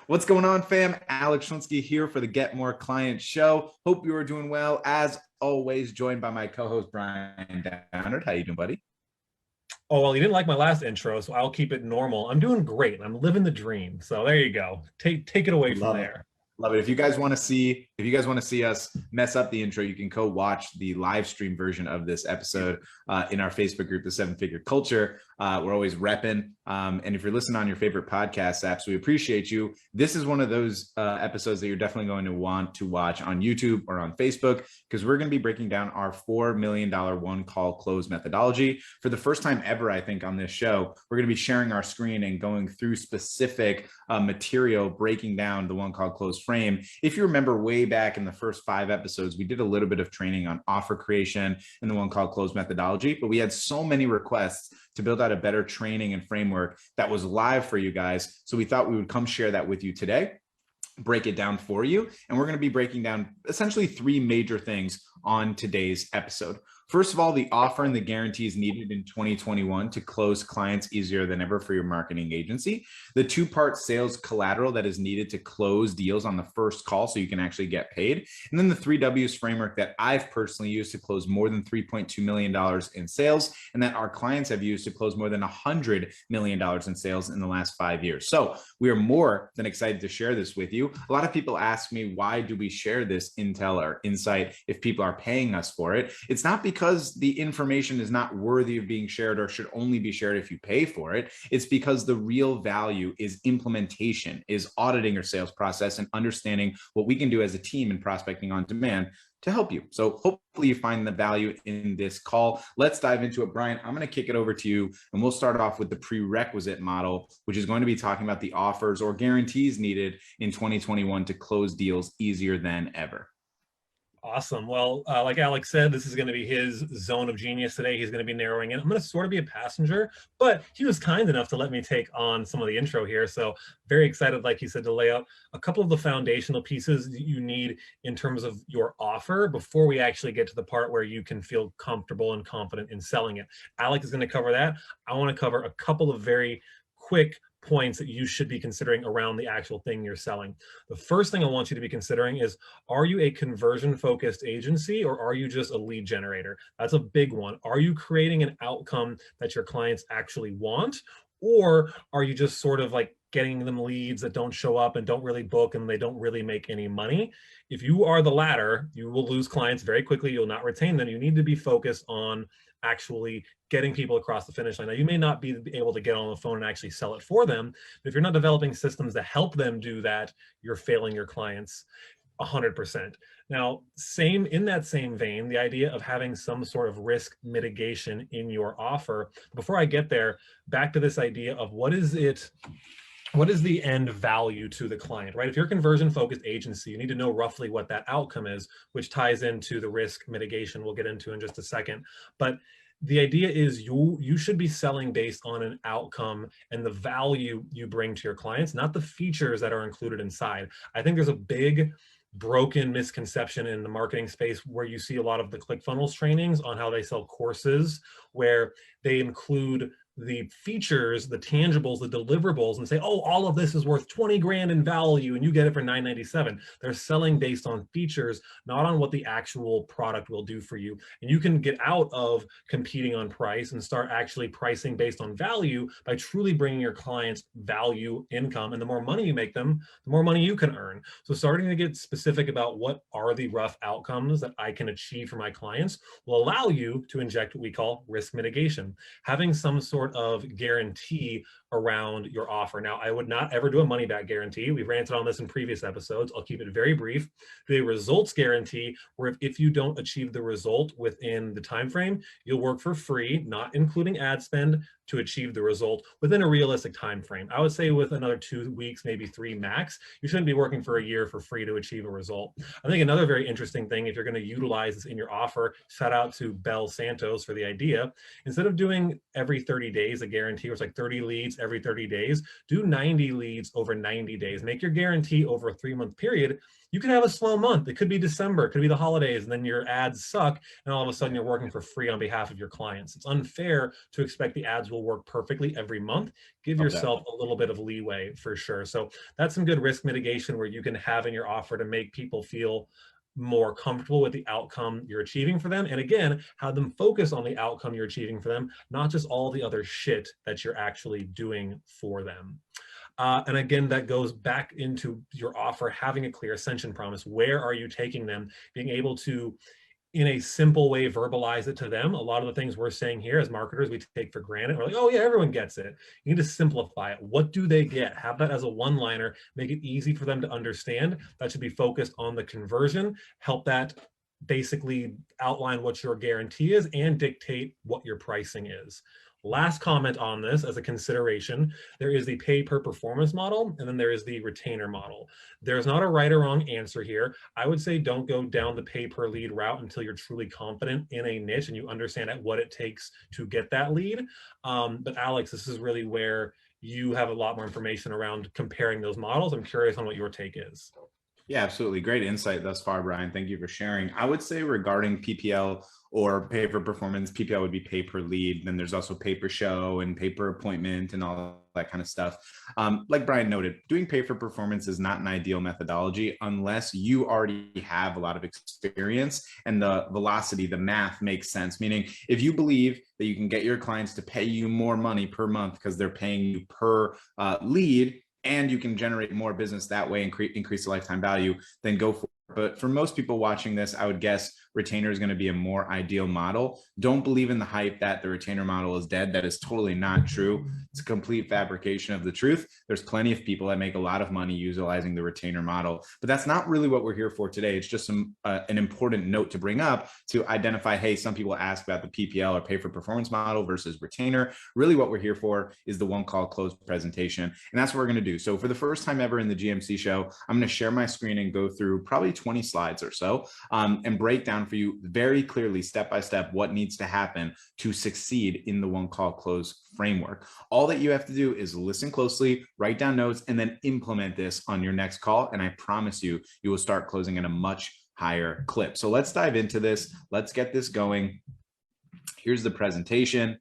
What's going on, fam? Alex Schlinsky here for the Get More Clients show. Hope you are doing well. As always, joined by my co-host, Brian Downard. How you doing, buddy? Oh, well, you didn't like my last intro, so I'll keep it normal. I'm doing great. I'm living the dream. So there you go. Take it away from Love it. there. Love it. If you guys want to see us mess up the intro, you can go watch the live stream version of this episode in our Facebook group, The Seven Figure Culture. We're always repping. And if you're listening on your favorite podcast apps, we appreciate you. This is one of those episodes that you're definitely going to want to watch on YouTube or on Facebook, because we're going to be breaking down our $4 million one call close methodology. For the first time ever, I think, on this show, we're going to be sharing our screen and going through specific material, breaking down the one call close frame. If you remember way back in the first 5 episodes, we did a little bit of training on offer creation and the one call close methodology, but we had so many requests to build out a better training and framework that was live for you guys. So we thought we would come share that with you today, break it down for you. And we're going to be breaking down essentially 3 major things on today's episode. First of all, the offer and the guarantees needed in 2021 to close clients easier than ever for your marketing agency. The 2-part sales collateral that is needed to close deals on the first call so you can actually get paid. And then the 3 W's framework that I've personally used to close more than $3.2 million in sales, and that our clients have used to close more than $100 million in sales in the last 5 years. So we are more than excited to share this with you. A lot of people ask me, why do we share this intel or insight if people are paying us for it? It's not because the information is not worthy of being shared or should only be shared if you pay for it. It's because the real value is implementation, is auditing your sales process and understanding what we can do as a team in prospecting on demand to help you. So hopefully you find the value in this call. Let's dive into it. Brian, I'm going to kick it over to you, and we'll start off with the prerequisite model, which is going to be talking about the offers or guarantees needed in 2021 to close deals easier than ever. Awesome. Well, like Alex said, this is going to be his zone of genius today. He's going to be narrowing in. I'm going to sort of be a passenger, but he was kind enough to let me take on some of the intro here. So very excited, like he said, to lay out a couple of the foundational pieces that you need in terms of your offer before we actually get to the part where you can feel comfortable and confident in selling it. Alex is going to cover that. I want to cover a couple of very quick points that you should be considering around the actual thing you're selling. The first thing I want you to be considering is, are you a conversion focused agency or are you just a lead generator? That's a big one. Are you creating an outcome that your clients actually want? Or are you just sort of like getting them leads that don't show up and don't really book and they don't really make any money? If you are the latter, you will lose clients very quickly. You'll not retain them. You need to be focused on actually getting people across the finish line. Now, you may not be able to get on the phone and actually sell it for them, but if you're not developing systems to help them do that, you're failing your clients 100%. Now, in that same vein, the idea of having some sort of risk mitigation in your offer. Before I get there, back to this idea of what is the end value to the client, right? If you're a conversion focused agency, you need to know roughly what that outcome is, which ties into the risk mitigation we'll get into in just a second. But the idea is you should be selling based on an outcome and the value you bring to your clients, not the features that are included inside. I think there's a big broken misconception in the marketing space where you see a lot of the ClickFunnels trainings on how they sell courses where they include the features, the tangibles, the deliverables, and say, oh, all of this is worth 20 grand in value and you get it for $9.97. They're selling based on features, not on what the actual product will do for you. And you can get out of competing on price and start actually pricing based on value by truly bringing your clients value, income, and the more money you make them, the more money you can earn. So starting to get specific about what are the rough outcomes that I can achieve for my clients will allow you to inject what we call risk mitigation. Having some sort of guarantee around your offer. Now, I would not ever do a money back guarantee. We've ranted on this in previous episodes. I'll keep it very brief. Do a results guarantee where if you don't achieve the result within the time frame, you'll work for free, not including ad spend, to achieve the result within a realistic time frame. I would say with another 2 weeks, maybe 3 max. You shouldn't be working for a year for free to achieve a result. I think another very interesting thing, if you're going to utilize this in your offer, shout out to Bell Santos for the idea. Instead of doing every 30 days a guarantee, or it's like 30 leads every 30 days, do 90 leads over 90 days. Make your guarantee over a 3-month period. You could have a slow month. It could be December, it could be the holidays, and then your ads suck, and all of a sudden you're working for free on behalf of your clients. It's unfair to expect the ads will will work perfectly every month. Give Love that. yourself a little bit of leeway for sure. So that's some good risk mitigation where you can have in your offer to make people feel more comfortable with the outcome you're achieving for them. And again, have them focus on the outcome you're achieving for them, not just all the other shit that you're actually doing for them. And again, that goes back into your offer, having a clear ascension promise. Where are you taking them? Being able to, in a simple way, verbalize it to them. A lot of the things we're saying here as marketers, we take for granted. We're like, oh yeah, everyone gets it. You need to simplify it. What do they get? Have that as a one-liner, make it easy for them to understand. That should be focused on the conversion, help that basically outline what your guarantee is and dictate what your pricing is. Last comment on this as a consideration, there is the pay per performance model, and then there is the retainer model. There's not a right or wrong answer here. I would say don't go down the pay per lead route until you're truly confident in a niche and you understand what it takes to get that lead. But Alex, this is really where you have a lot more information around comparing those models. I'm curious on what your take is. Yeah, absolutely. Great insight thus far, Brian. Thank you for sharing. I would say regarding PPL or pay for performance, PPL would be pay per lead. Then there's also pay per show and pay per appointment and all that kind of stuff. Like Brian noted, doing pay for performance is not an ideal methodology unless you already have a lot of experience and the velocity, the math makes sense. Meaning, if you believe that you can get your clients to pay you more money per month because they're paying you per lead, and you can generate more business that way and increase the lifetime value, then go for it. But for most people watching this, I would guess retainer is going to be a more ideal model. Don't believe in the hype that the retainer model is dead. That is totally not true. It's a complete fabrication of the truth. There's plenty of people that make a lot of money utilizing the retainer model, but that's not really what we're here for today. It's just an important note to bring up to identify, hey, some people ask about the PPL or pay for performance model versus retainer. Really what we're here for is the one call close presentation. And that's what we're going to do. So for the first time ever in the GMC show, I'm going to share my screen and go through probably 20 slides or so and break down for you very clearly, step by step, what needs to happen to succeed in the one call close framework. All that you have to do is listen closely, write down notes, and then implement this on your next call. And I promise you, you will start closing at a much higher clip. So let's dive into this. Let's get this going. Here's the presentation,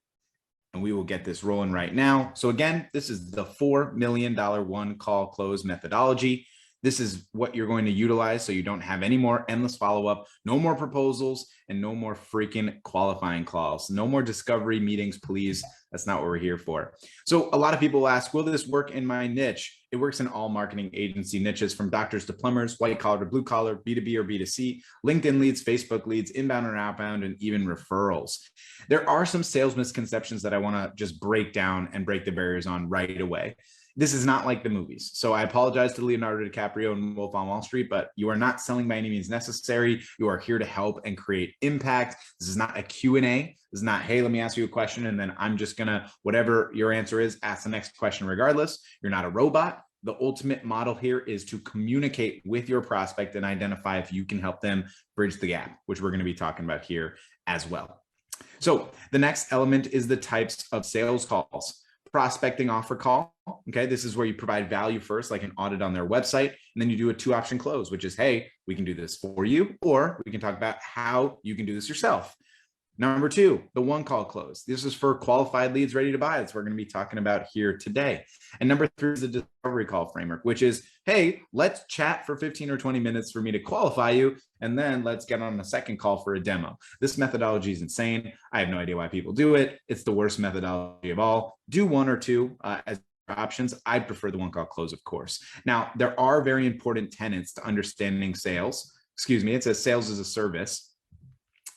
and we will get this rolling right now. So again, this is the $4 million one call close methodology. This is what you're going to utilize so you don't have any more endless follow-up, no more proposals, and no more freaking qualifying calls. No more discovery meetings, please. That's not what we're here for. So a lot of people ask, will this work in my niche? It works in all marketing agency niches, from doctors to plumbers, white collar to blue collar, B2B or B2C, LinkedIn leads, Facebook leads, inbound or outbound, and even referrals. There are some sales misconceptions that I want to just break down and break the barriers on right away. This is not like the movies. So I apologize to Leonardo DiCaprio and Wolf on Wall Street, but you are not selling by any means necessary. You are here to help and create impact. This is not a Q&A. This is not, hey, let me ask you a question, and then I'm just going to, whatever your answer is, ask the next question regardless. You're not a robot. The ultimate model here is to communicate with your prospect and identify if you can help them bridge the gap, which we're going to be talking about here as well. So the next element is the types of sales calls. Prospecting offer call. Okay, this is where you provide value first, like an audit on their website, and then you do a 2-option close, which is, hey, we can do this for you, or we can talk about how you can do this yourself. Number 2, the one call close. This is for qualified leads ready to buy. That's what we're going to be talking about here today. And number 3 is the discovery call framework, which is, hey, let's chat for 15 or 20 minutes for me to qualify you, and then let's get on a second call for a demo. This methodology is insane. I have no idea why people do it. It's the worst methodology of all. Do 1 or 2 as options. I prefer the one call close, of course. Now, there are very important tenets to understanding sales. It says sales is a service.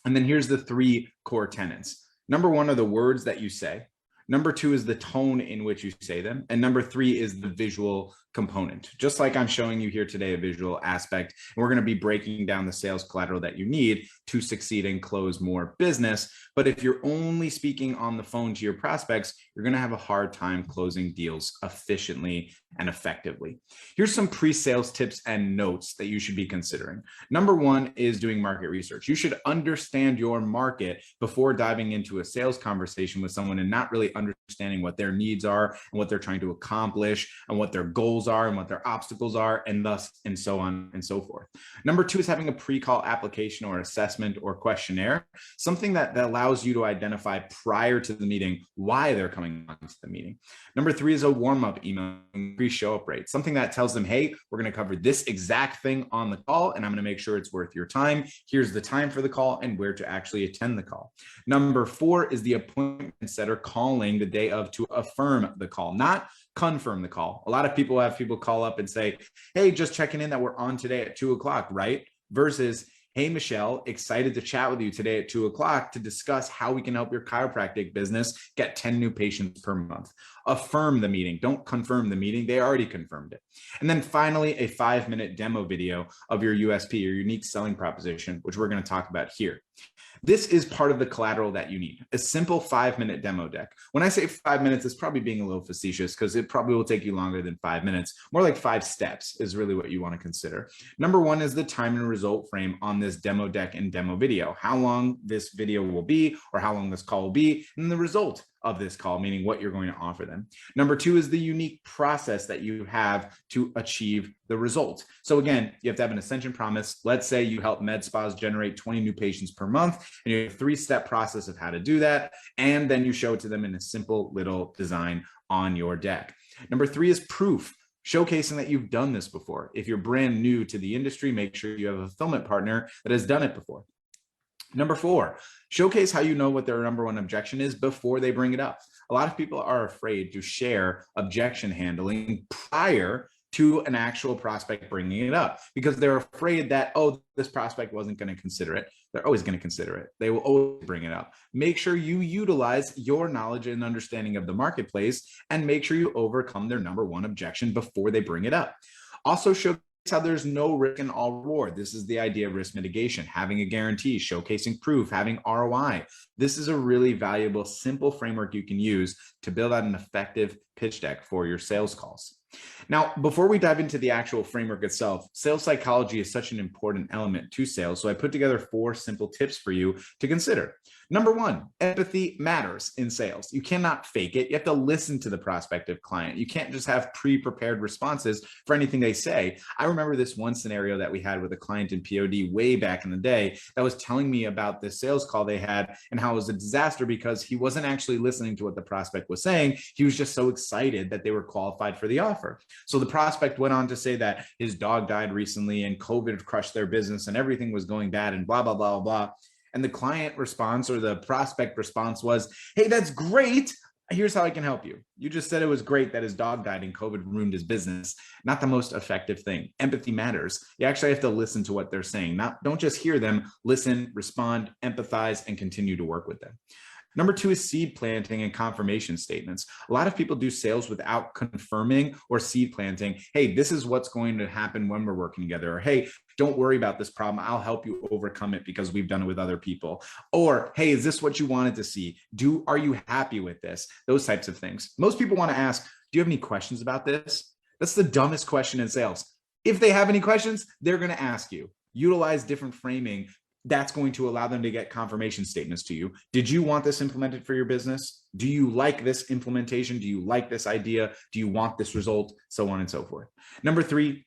And then here's the 3 core tenets. Number 1 are the words that you say. Number 2 is the tone in which you say them. And number 3 is the visual component. Just like I'm showing you here today, a visual aspect. And we're going to be breaking down the sales collateral that you need to succeed and close more business. But if you're only speaking on the phone to your prospects, you're going to have a hard time closing deals efficiently and effectively. Here's some pre-sales tips and notes that you should be considering. Number 1 is doing market research. You should understand your market before diving into a sales conversation with someone and not really understanding what their needs are and what they're trying to accomplish and what their goals goals are and what their obstacles are, and thus and so on and so forth. Number 2 is having a pre-call application or assessment or questionnaire, something that allows you to identify prior to the meeting why they're coming on to the meeting. Number 3 is a warm-up email, increase show-up rate, something that tells them, hey, we're going to cover this exact thing on the call, and I'm going to make sure it's worth your time. Here's the time for the call and where to actually attend the call. Number 4 is the appointment setter calling the day of to affirm the call, not confirm the call. A lot of people have people call up and say, hey, just checking in that we're on today at 2 o'clock, right? Versus, hey, Michelle, excited to chat with you today at 2 o'clock to discuss how we can help your chiropractic business get 10 new patients per month. Affirm the meeting. Don't confirm the meeting. They already confirmed it. And then finally, a 5-minute demo video of your USP, your unique selling proposition, which we're going to talk about here. This is part of the collateral that you need, a simple 5-minute demo deck. When I say 5 minutes, it's probably being a little facetious because it probably will take you longer than 5 minutes. More like 5 steps is really what you want to consider. Number 1 is the time and result frame on this demo deck and demo video, how long this video will be or how long this call will be, and the result of this call, meaning what you're going to offer them. Number 2 is the unique process that you have to achieve the result. So again, you have to have an ascension promise. Let's say you help med spas generate 20 new patients per month, and you have a 3-step process of how to do that. And then you show it to them in a simple little design on your deck. Number 3 is proof, showcasing that you've done this before. If you're brand new to the industry, make sure you have a fulfillment partner that has done it before. Number 4, showcase how you know what their number 1 objection is before they bring it up. A lot of people are afraid to share objection handling prior to an actual prospect bringing it up because they're afraid that, oh, this prospect wasn't going to consider it. They're always going to consider it. They will always bring it up. Make sure you utilize your knowledge and understanding of the marketplace and make sure you overcome their number 1 objection before they bring it up. Also show how there's no risk and all reward. This is the idea of risk mitigation, having a guarantee, showcasing proof, having ROI. This is a really valuable, simple framework you can use to build out an effective pitch deck for your sales calls. Now, before we dive into the actual framework itself, sales psychology is such an important element to sales. So I put together 4 simple tips for you to consider. Number 1, empathy matters in sales. You cannot fake it. You have to listen to the prospective client. You can't just have pre-prepared responses for anything they say. I remember this one scenario that we had with a client in POD way back in the day that was telling me about this sales call they had and how it was a disaster because he wasn't actually listening to what the prospect was saying. He was just so excited that they were qualified for the offer. So the prospect went on to say that his dog died recently and COVID crushed their business and everything was going bad and blah, blah, blah, blah. And the client response or the prospect response was, hey, that's great. Here's how I can help you. You just said it was great that his dog died and COVID ruined his business. Not the most effective thing. Empathy matters. You actually have to listen to what they're saying. Don't just hear them, listen, respond, empathize, and continue to work with them. Number 2 is seed planting and confirmation statements. A lot of people do sales without confirming or seed planting. Hey, this is what's going to happen when we're working together. Or, hey, don't worry about this problem. I'll help you overcome it because we've done it with other people. Or, hey, is this what you wanted to see? Are you happy with this? Those types of things. Most people want to ask, do you have any questions about this? That's the dumbest question in sales. If they have any questions, they're going to ask you. Utilize different framing. That's going to allow them to get confirmation statements to you. Did you want this implemented for your business? Do you like this implementation? Do you like this idea? Do you want this result? So on and so forth. Number 3,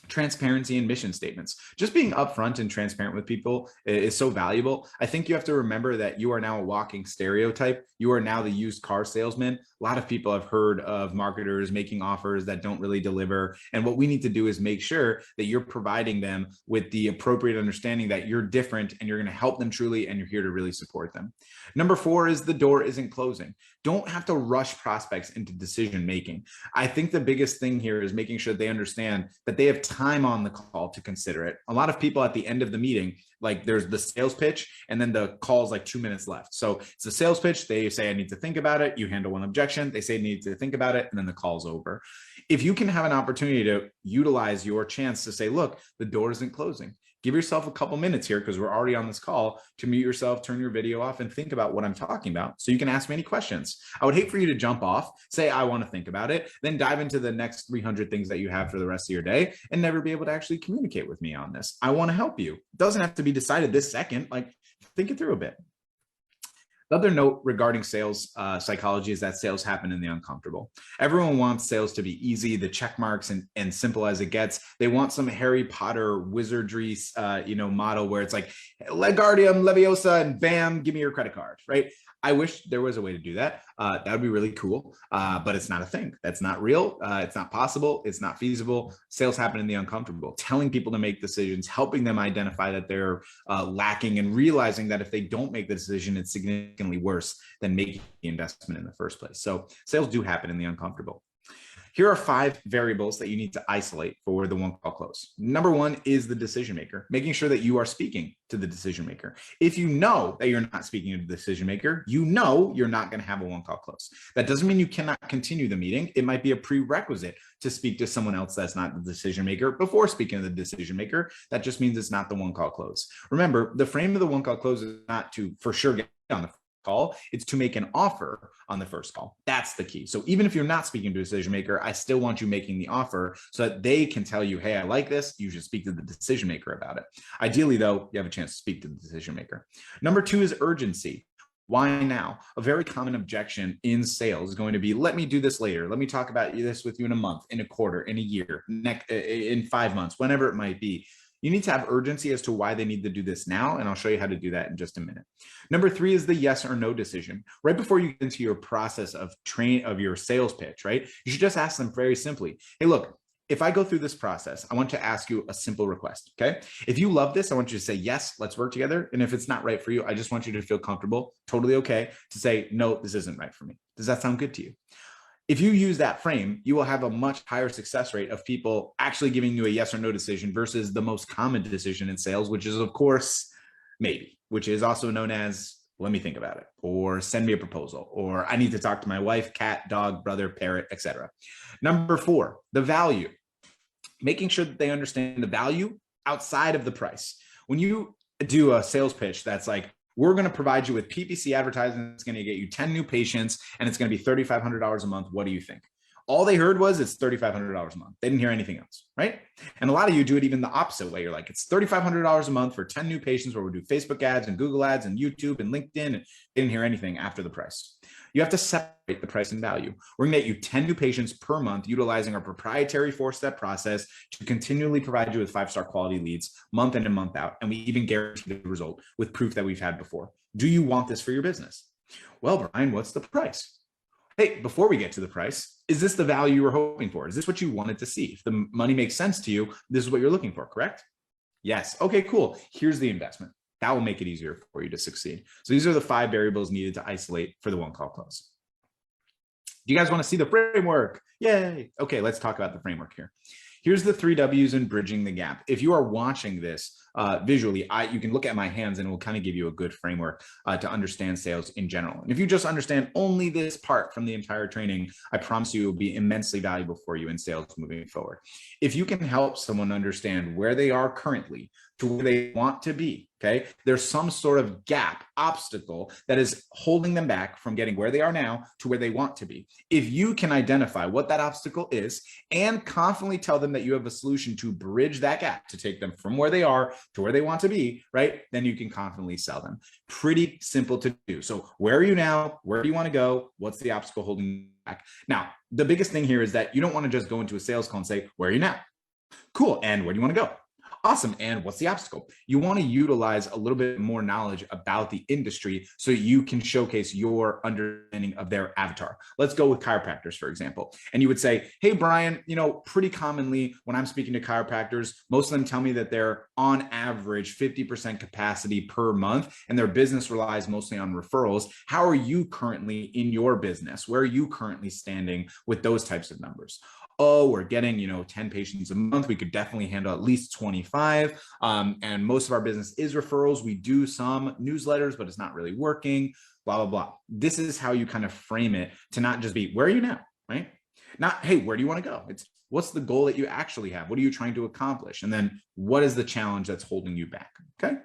transparency and mission statements. Just being upfront and transparent with people is so valuable. I think you have to remember that you are now a walking stereotype. You are now the used car salesman. A lot of people have heard of marketers making offers that don't really deliver. And what we need to do is make sure that you're providing them with the appropriate understanding that you're different and you're going to help them truly and you're here to really support them. Number 4 is the door isn't closing. Don't have to rush prospects into decision making. I think the biggest thing here is making sure they understand that they have time on the call to consider it. A lot of people at the end of the meeting, like there's the sales pitch and then the call's like 2 minutes left. So it's a sales pitch. They say, I need to think about it. You handle one objection. They say, need to think about it. And then the call's over. If you can have an opportunity to utilize your chance to say, look, the door isn't closing. Give yourself a couple minutes here because we're already on this call to mute yourself, turn your video off and think about what I'm talking about so you can ask me any questions. I would hate for you to jump off, say, I want to think about it, then dive into the next 300 things that you have for the rest of your day and never be able to actually communicate with me on this. I want to help you. It doesn't have to be decided this second. Like, think it through a bit. The other note regarding sales psychology is that sales happen in the uncomfortable. Everyone wants sales to be easy, the check marks, and simple as it gets. They want some Harry Potter wizardry, model where it's like Legardium Leviosa and bam, give me your credit card, right? I wish there was a way to do that. That would be really cool, but it's not a thing. That's not real. It's not possible. It's not feasible. Sales happen in the uncomfortable. Telling people to make decisions, helping them identify that they're lacking, and realizing that if they don't make the decision, it's significantly worse than making the investment in the first place. So sales do happen in the uncomfortable. Here are 5 variables that you need to isolate for the one call close. Number 1 is the decision maker, making sure that you are speaking to the decision maker. If you know that you're not speaking to the decision maker, you know you're not going to have a one call close. That doesn't mean you cannot continue the meeting. It might be a prerequisite to speak to someone else that's not the decision maker before speaking to the decision maker. That just means it's not the one call close. Remember, the frame of the one call close is not to for sure get on the call, it's to make an offer on the first call. That's the key. So even if you're not speaking to a decision maker, I still want you making the offer so that they can tell you, hey, I like this. You should speak to the decision maker about it. Ideally, though, you have a chance to speak to the decision maker. Number 2 is urgency. Why now? A very common objection in sales is going to be, let me do this later. Let me talk about this with you in a month, in a quarter, in a year, in 5 months, whenever it might be. You need to have urgency as to why they need to do this now, and I'll show you how to do that in just a minute. Number 3 is the yes or no decision. Right before you get into your process of your sales pitch, right? You should just ask them very simply, hey, look, if I go through this process, I want to ask you a simple request, okay? If you love this, I want you to say, yes, let's work together. And if it's not right for you, I just want you to feel comfortable, totally okay, to say, no, this isn't right for me. Does that sound good to you? If you use that frame, you will have a much higher success rate of people actually giving you a yes or no decision versus the most common decision in sales, which is, of course, maybe, which is also known as, let me think about it, or send me a proposal, or I need to talk to my wife, cat, dog, brother, parrot, etc. Number 4, the value. Making sure that they understand the value outside of the price. When you do a sales pitch that's like, we're going to provide you with PPC advertising. It's going to get you 10 new patients and it's going to be $3,500 a month. What do you think? All they heard was it's $3,500 a month. They didn't hear anything else, right? And a lot of you do it even the opposite way. You're like, it's $3,500 a month for 10 new patients where we do Facebook ads and Google ads and YouTube and LinkedIn, and they didn't hear anything after the price. You have to separate the price and value. We're going to get you 10 new patients per month utilizing our proprietary 4-step process to continually provide you with 5-star quality leads month in and month out. And we even guarantee the result with proof that we've had before. Do you want this for your business? Well, Brian, what's the price? Hey, before we get to the price, is this the value you were hoping for? Is this what you wanted to see? If the money makes sense to you, this is what you're looking for, correct? Yes. Okay, cool. Here's the investment. That will make it easier for you to succeed. So these are the 5 variables needed to isolate for the one call close. Do you guys want to see the framework? Yay. Okay, let's talk about the framework here. Here's the 3 W's in bridging the gap. If you are watching this visually, you can look at my hands and it will kind of give you a good framework to understand sales in general. And if you just understand only this part from the entire training, I promise you it will be immensely valuable for you in sales moving forward. If you can help someone understand where they are currently to where they want to be, okay, there's some sort of gap, obstacle that is holding them back from getting where they are now to where they want to be. If you can identify what that obstacle is and confidently tell them that you have a solution to bridge that gap to take them from where they are to where they want to be, right, then you can confidently sell them. Pretty simple to do. So where are you now? Where do you want to go? What's the obstacle holding you back? Now, the biggest thing here is that you don't want to just go into a sales call and say, where are you now? Cool. And where do you want to go? Awesome. And what's the obstacle? You want to utilize a little bit more knowledge about the industry so you can showcase your understanding of their avatar. Let's go with chiropractors, for example. And you would say, hey, Brian, pretty commonly when I'm speaking to chiropractors, most of them tell me that they're on average 50% capacity per month and their business relies mostly on referrals. How are you currently in your business? Where are you currently standing with those types of numbers? Oh, we're getting, 10 patients a month. We could definitely handle at least 25. And most of our business is referrals. We do some newsletters, but it's not really working, blah, blah, blah. This is how you kind of frame it to not just be, where are you now, right? Not, hey, where do you want to go? It's, what's the goal that you actually have? What are you trying to accomplish? And then what is the challenge that's holding you back, okay?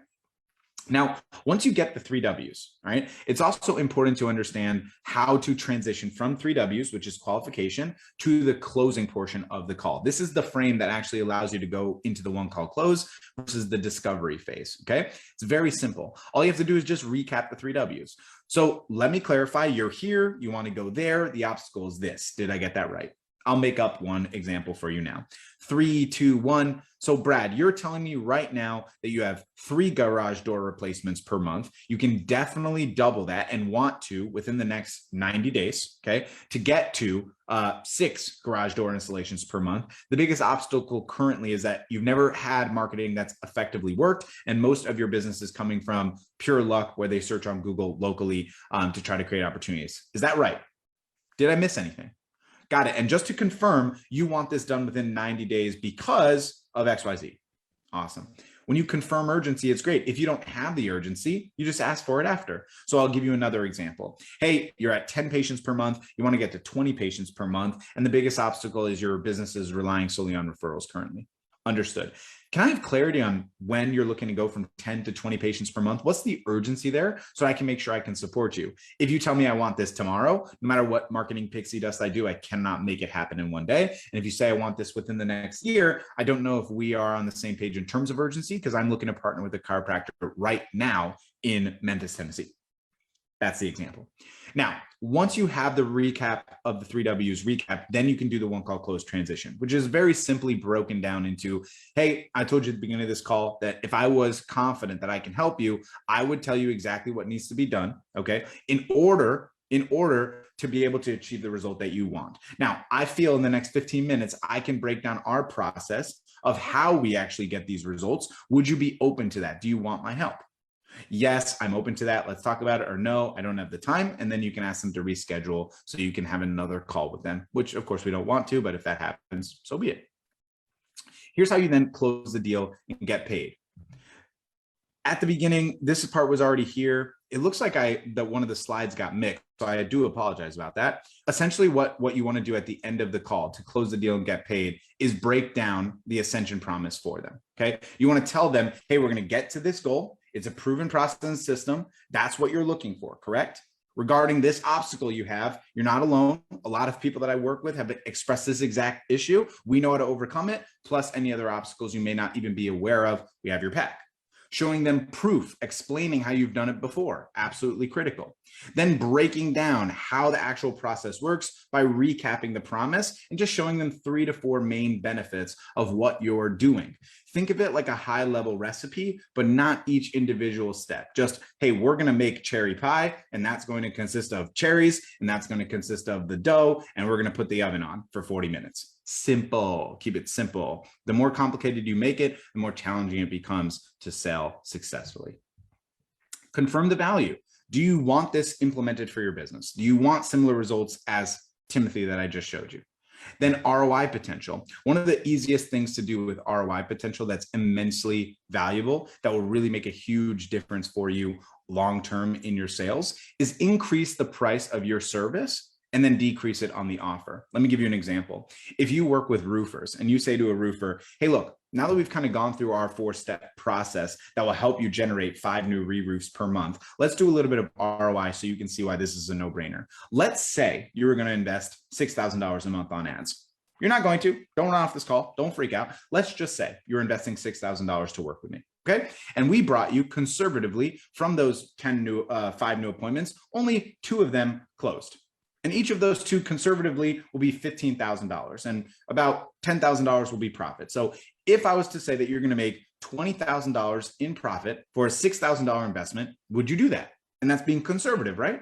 Now, once you get the 3Ws, all right, it's also important to understand how to transition from 3Ws, which is qualification, to the closing portion of the call. This is the frame that actually allows you to go into the one call close versus the discovery phase, okay? It's very simple. All you have to do is just recap the 3Ws. So let me clarify, you're here, you want to go there, the obstacle is this. Did I get that right? I'll make up one example for you now. 3, 2, 1. So Brad, you're telling me right now that you have 3 garage door replacements per month. You can definitely double that and want to within the next 90 days, okay, to get to 6 garage door installations per month. The biggest obstacle currently is that you've never had marketing that's effectively worked, and most of your business is coming from pure luck where they search on Google locally to try to create opportunities. Is that right? Did I miss anything? Got it. And just to confirm, you want this done within 90 days because of XYZ. Awesome. When you confirm urgency, it's great. If you don't have the urgency, you just ask for it after. So I'll give you another example. Hey, you're at 10 patients per month. You want to get to 20 patients per month. And the biggest obstacle is your business is relying solely on referrals currently. Understood. Can I have clarity on when you're looking to go from 10 to 20 patients per month? What's the urgency there so I can make sure I can support you? If you tell me I want this tomorrow, no matter what marketing pixie dust I do, I cannot make it happen in one day. And if you say I want this within the next year, I don't know if we are on the same page in terms of urgency because I'm looking to partner with a chiropractor right now in Memphis, Tennessee. That's the example. Now, once you have the recap of the 3Ws recap, then you can do the one call close transition, which is very simply broken down into, hey, I told you at the beginning of this call that if I was confident that I can help you, I would tell you exactly what needs to be done, okay, in order to be able to achieve the result that you want. Now, I feel in the next 15 minutes, I can break down our process of how we actually get these results. Would you be open to that? Do you want my help? Yes, I'm open to that. Let's talk about it. Or no, I don't have the time. And then you can ask them to reschedule so you can have another call with them, which of course we don't want to, but if that happens, so be it. Here's how you then close the deal and get paid. At the beginning, this part was already here. It looks like that one of the slides got mixed, so I do apologize about that. Essentially, what you want to do at the end of the call to close the deal and get paid is break down the ascension promise for them, okay? You want to tell them, hey, we're going to get to this goal. It's a proven process and system. That's what you're looking for, correct? Regarding this obstacle you have, you're not alone. A lot of people that I work with have expressed this exact issue. We know how to overcome it, plus any other obstacles you may not even be aware of. We have your back. Showing them proof, explaining how you've done it before, absolutely critical. Then breaking down how the actual process works by recapping the promise and just showing them 3 to 4 main benefits of what you're doing. Think of it like a high-level recipe, but not each individual step. Just, hey, we're going to make cherry pie, and that's going to consist of cherries, and that's going to consist of the dough, and we're going to put the oven on for 40 minutes. Simple. Keep it simple. The more complicated you make it, the more challenging it becomes to sell successfully. Confirm the value. Do you want this implemented for your business? Do you want similar results as Timothy that I just showed you? Then ROI potential. One of the easiest things to do with ROI potential that's immensely valuable, that will really make a huge difference for you long-term in your sales, is increase the price of your service and then decrease it on the offer. Let me give you an example. If you work with roofers and you say to a roofer, hey, look, now that we've kind of gone through our 4-step process that will help you generate 5 new re-roofs per month, let's do a little bit of ROI so you can see why this is a no-brainer. Let's say you were going to invest $6,000 a month on ads. You're not going to. Don't run off this call. Don't freak out. Let's just say you're investing $6,000 to work with me. Okay. And we brought you conservatively from those 5 new appointments, only 2 of them closed. And each of those 2 conservatively will be $15,000 and about $10,000 will be profit. So if I was to say that you're going to make $20,000 in profit for a $6,000 investment, would you do that? And that's being conservative, right?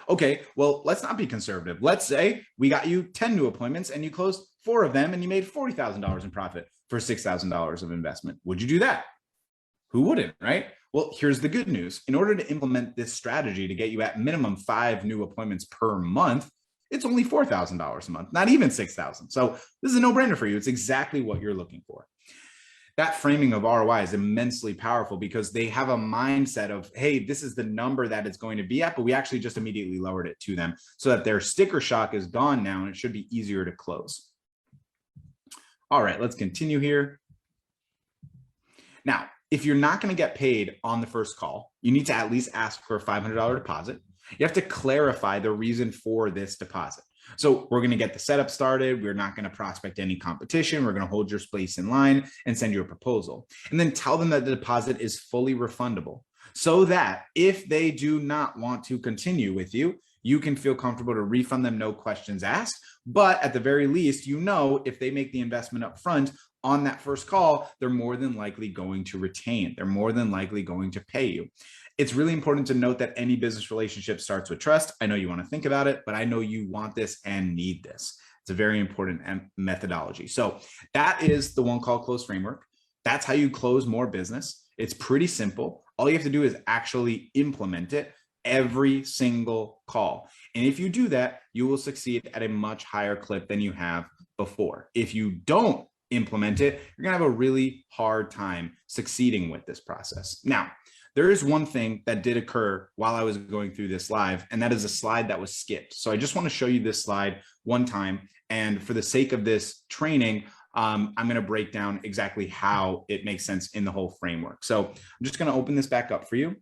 Okay, well, let's not be conservative. Let's say we got you 10 new appointments and you closed 4 of them and you made $40,000 in profit for $6,000 of investment. Would you do that? Who wouldn't, right? Well, here's the good news. In order to implement this strategy to get you at minimum 5 new appointments per month, it's only $4,000 a month, not even $6,000. So this is a no-brainer for you. It's exactly what you're looking for. That framing of ROI is immensely powerful because they have a mindset of, hey, this is the number that it's going to be at, but we actually just immediately lowered it to them so that their sticker shock is gone now and it should be easier to close. All right, let's continue here. Now, if you're not going to get paid on the first call, you need to at least ask for a $500 deposit. You have to clarify the reason for this deposit. So we're going to get the setup started. We're not going to prospect any competition. We're going to hold your space in line and send you a proposal. And then tell them that the deposit is fully refundable, so that if they do not want to continue with you, you can feel comfortable to refund them, no questions asked. But at the very least, you know, if they make the investment up front on that first call, they're more than likely going to retain. They're more than likely going to pay you. It's really important to note that any business relationship starts with trust. I know you want to think about it, but I know you want this and need this. It's a very important methodology. So that is the one call close framework. That's how you close more business. It's pretty simple. All you have to do is actually implement it every single call. And if you do that, you will succeed at a much higher clip than you have before. If you don't implement it, you're going to have a really hard time succeeding with this process. Now, there is one thing that did occur while I was going through this live, and that is a slide that was skipped. So I just want to show you this slide one time. And for the sake of this training, I'm going to break down exactly how it makes sense in the whole framework. So I'm just going to open this back up for you.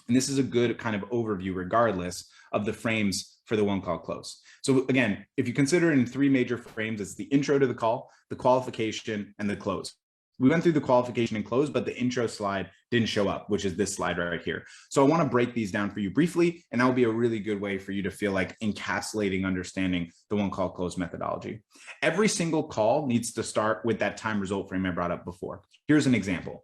And this is a good kind of overview, regardless of the frames for the one call close. So again, if you consider it in three major frames, it's the intro to the call, the qualification, and the close. We went through the qualification and close, but the intro slide didn't show up, which is this slide right here. So I want to break these down for you briefly, and that will be a really good way for you to feel like encapsulating understanding the one call close methodology. Every single call needs to start with that time result frame I brought up before. Here's an example.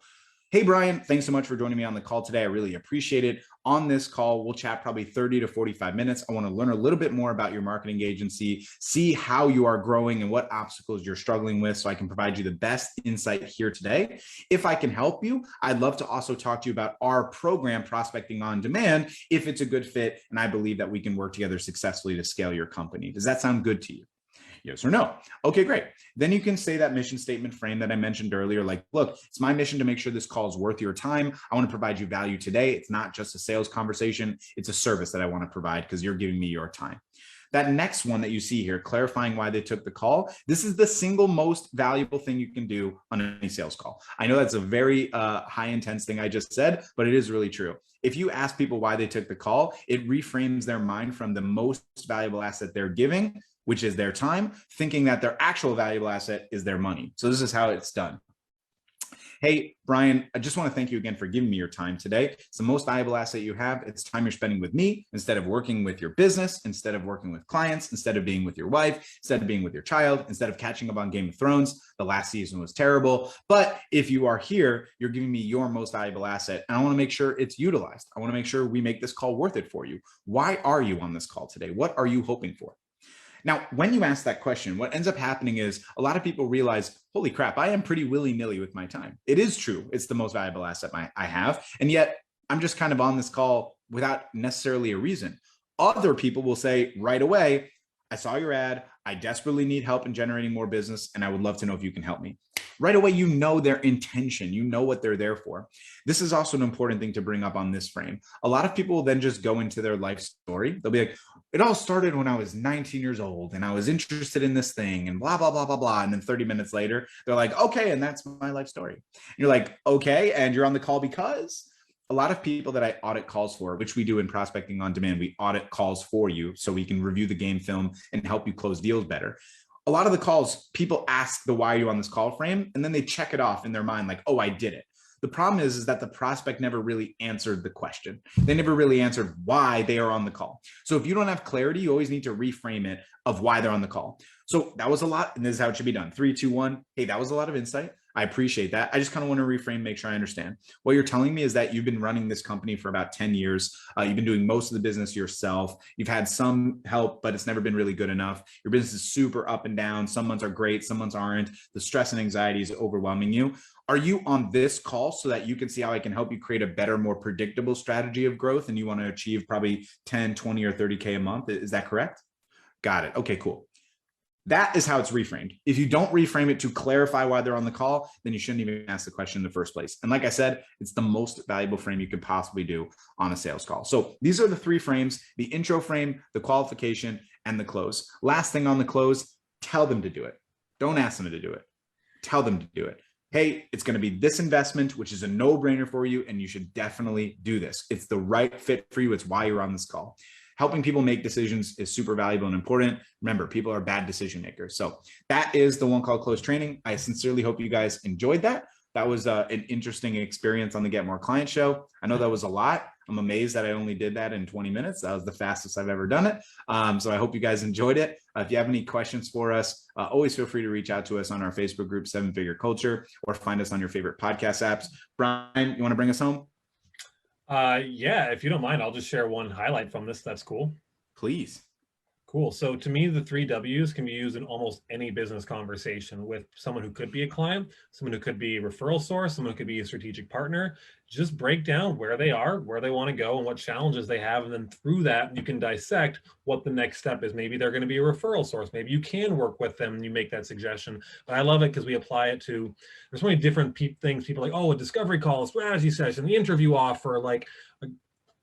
Hey, Brian, thanks so much for joining me on the call today. I really appreciate it. On this call, we'll chat probably 30 to 45 minutes. I want to learn a little bit more about your marketing agency, see how you are growing and what obstacles you're struggling with, so I can provide you the best insight here today. If I can help you, I'd love to also talk to you about our program, Prospecting on Demand, if it's a good fit, and I believe that we can work together successfully to scale your company. Does that sound good to you? Yes or no? Okay, great. Then you can say that mission statement frame that I mentioned earlier, like, look, it's my mission to make sure this call is worth your time. I want to provide you value today. It's not just a sales conversation. It's a service that I want to provide because you're giving me your time. That next one that you see here, clarifying why they took the call, this is the single most valuable thing you can do on any sales call. I know that's a very high intense thing I just said, but it is really true. If you ask people why they took the call, it reframes their mind from the most valuable asset they're giving, which is their time, thinking that their actual valuable asset is their money. So this is how it's done. Hey, Brian, I just want to thank you again for giving me your time today. It's the most valuable asset you have. It's time you're spending with me instead of working with your business, instead of working with clients, instead of being with your wife, instead of being with your child, instead of catching up on Game of Thrones. The last season was terrible. But if you are here, you're giving me your most valuable asset. And I want to make sure it's utilized. I want to make sure we make this call worth it for you. Why are you on this call today? What are you hoping for? Now, when you ask that question, what ends up happening is a lot of people realize, holy crap, I am pretty willy-nilly with my time. It is true. It's the most valuable asset I have. And yet I'm just kind of on this call without necessarily a reason. Other people will say right away, I saw your ad. I desperately need help in generating more business, and I would love to know if you can help me. Right away, you know their intention. You know what they're there for. This is also an important thing to bring up on this frame. A lot of people will then just go into their life story. They'll be like, it all started when I was 19 years old and I was interested in this thing and blah, blah, blah, blah, blah. And then 30 minutes later, they're like, okay, and that's my life story. And you're like, okay, and you're on the call because a lot of people that I audit calls for, which we do in Prospecting on Demand, we audit calls for you so we can review the game film and help you close deals better. A lot of the calls, people ask the why are you on this call frame, and then they check it off in their mind like, oh, I did it. The problem is that the prospect never really answered the question. They never really answered why they are on the call. So if you don't have clarity, you always need to reframe it of why they're on the call. So that was a lot, and this is how it should be done. 3, 2, 1. Hey, that was a lot of insight. I appreciate that. I just kind of want to reframe, make sure I understand. What you're telling me is that you've been running this company for about 10 years. You've been doing most of the business yourself. You've had some help, but it's never been really good enough. Your business is super up and down. Some months are great, some months aren't. The stress and anxiety is overwhelming you. Are you on this call so that you can see how I can help you create a better, more predictable strategy of growth? And you want to achieve probably 10, 20, or 30K a month. Is that correct? Got it. Okay, cool. That is how it's reframed. If you don't reframe it to clarify why they're on the call, then you shouldn't even ask the question in the first place. And like I said, it's the most valuable frame you could possibly do on a sales call. So these are the 3 frames: the intro frame, the qualification, and the close. Last thing on the close, tell them to do it. Don't ask them to do it. Tell them to do it. hey, it's going to be this investment, which is a no-brainer for you, and you should definitely do this. It's the right fit for you. It's why you're on this call. Helping people make decisions is super valuable and important. Remember, people are bad decision makers. So that is the One Call Close training. I sincerely hope you guys enjoyed that. That was an interesting experience on the Get More Client show. I know that was a lot. I'm amazed that I only did that in 20 minutes. That was the fastest I've ever done it. So I hope you guys enjoyed it. If you have any questions for us, always feel free to reach out to us on our Facebook group, 7-Figure Culture, or find us on your favorite podcast apps. Brian, you want to bring us home? Yeah, if you don't mind, I'll just share one highlight from this. That's cool. Please. Cool. So to me, the 3 W's can be used in almost any business conversation with someone who could be a client, someone who could be a referral source, someone who could be a strategic partner. Just break down where they are, where they want to go, and what challenges they have. And then through that, you can dissect what the next step is. Maybe they're going to be a referral source. Maybe you can work with them and you make that suggestion. But I love it because we apply it to, there's so many different things. People are like, oh, a discovery call, a strategy session, the interview offer, like,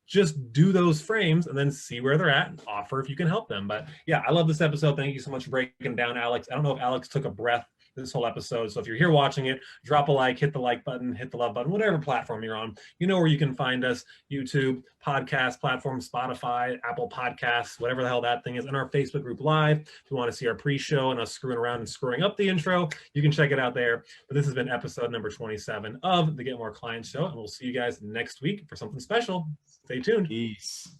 just do those frames and then see where they're at and offer if you can help them. But yeah, I love this episode. Thank you so much for breaking down, Alex. I don't know if Alex took a breath this whole episode. So if you're here watching it, drop a like, hit the like button, hit the love button, whatever platform you're on. You know where you can find us: YouTube, podcast platform, Spotify, Apple Podcasts, whatever the hell that thing is, and our Facebook group live. If you want to see our pre-show and us screwing around and screwing up the intro, you can check it out there. But this has been episode number 27 of the Get More Clients Show, and we'll see you guys next week for something special. Stay tuned. Peace.